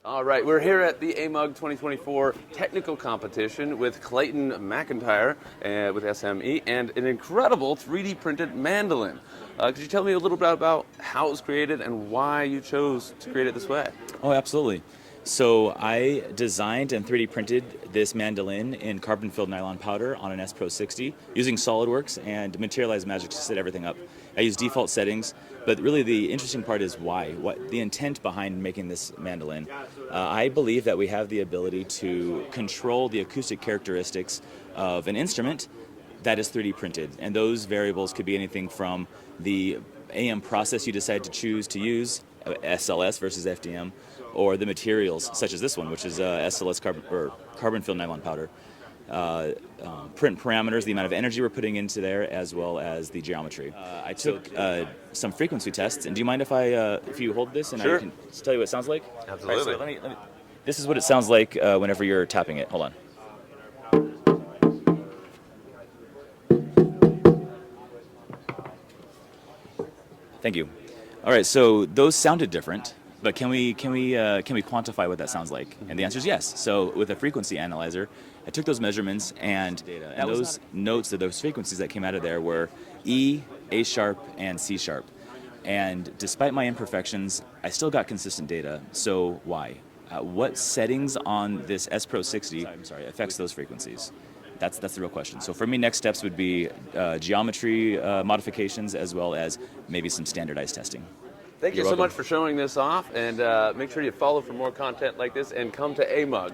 All right, we're here at the AMUG 2024 Technical Competition with Clayton McIntyre with SME and an incredible 3D printed mandolin. Could you tell me a little bit about how it was created and why you chose to create it this way? Oh, absolutely. So I designed and 3D printed this mandolin in carbon-filled nylon powder on an S Pro 60 using SolidWorks and Materialize Magic to set everything up. I use default settings, but really the interesting part is why, what the intent behind making this mandolin. I believe that we have the ability to control the acoustic characteristics of an instrument that is 3D printed, and those variables could be anything from the AM process you decide to choose to use, SLS versus FDM, or the materials such as this one, which is SLS carbon-filled nylon powder. Print parameters, the amount of energy we're putting into there, as well as the geometry. I took some frequency tests, and do you mind if you hold this and Sure. I can tell you what it sounds like? Absolutely. All right, so this is what it sounds like whenever you're tapping it. Hold on. Thank you. All right, so those sounded different, but can we quantify what that sounds like? And the answer is yes. So with a frequency analyzer, I took those measurements and those notes of those frequencies that came out of there were E, A sharp, and C sharp. And despite my imperfections, I still got consistent data. So why? What settings on this S Pro 60 affects those frequencies? That's the real question. So for me, next steps would be geometry modifications as well as maybe some standardized testing. Thank you You're so welcome. much for showing this off, and make sure you follow for more content like this and come to AMUG.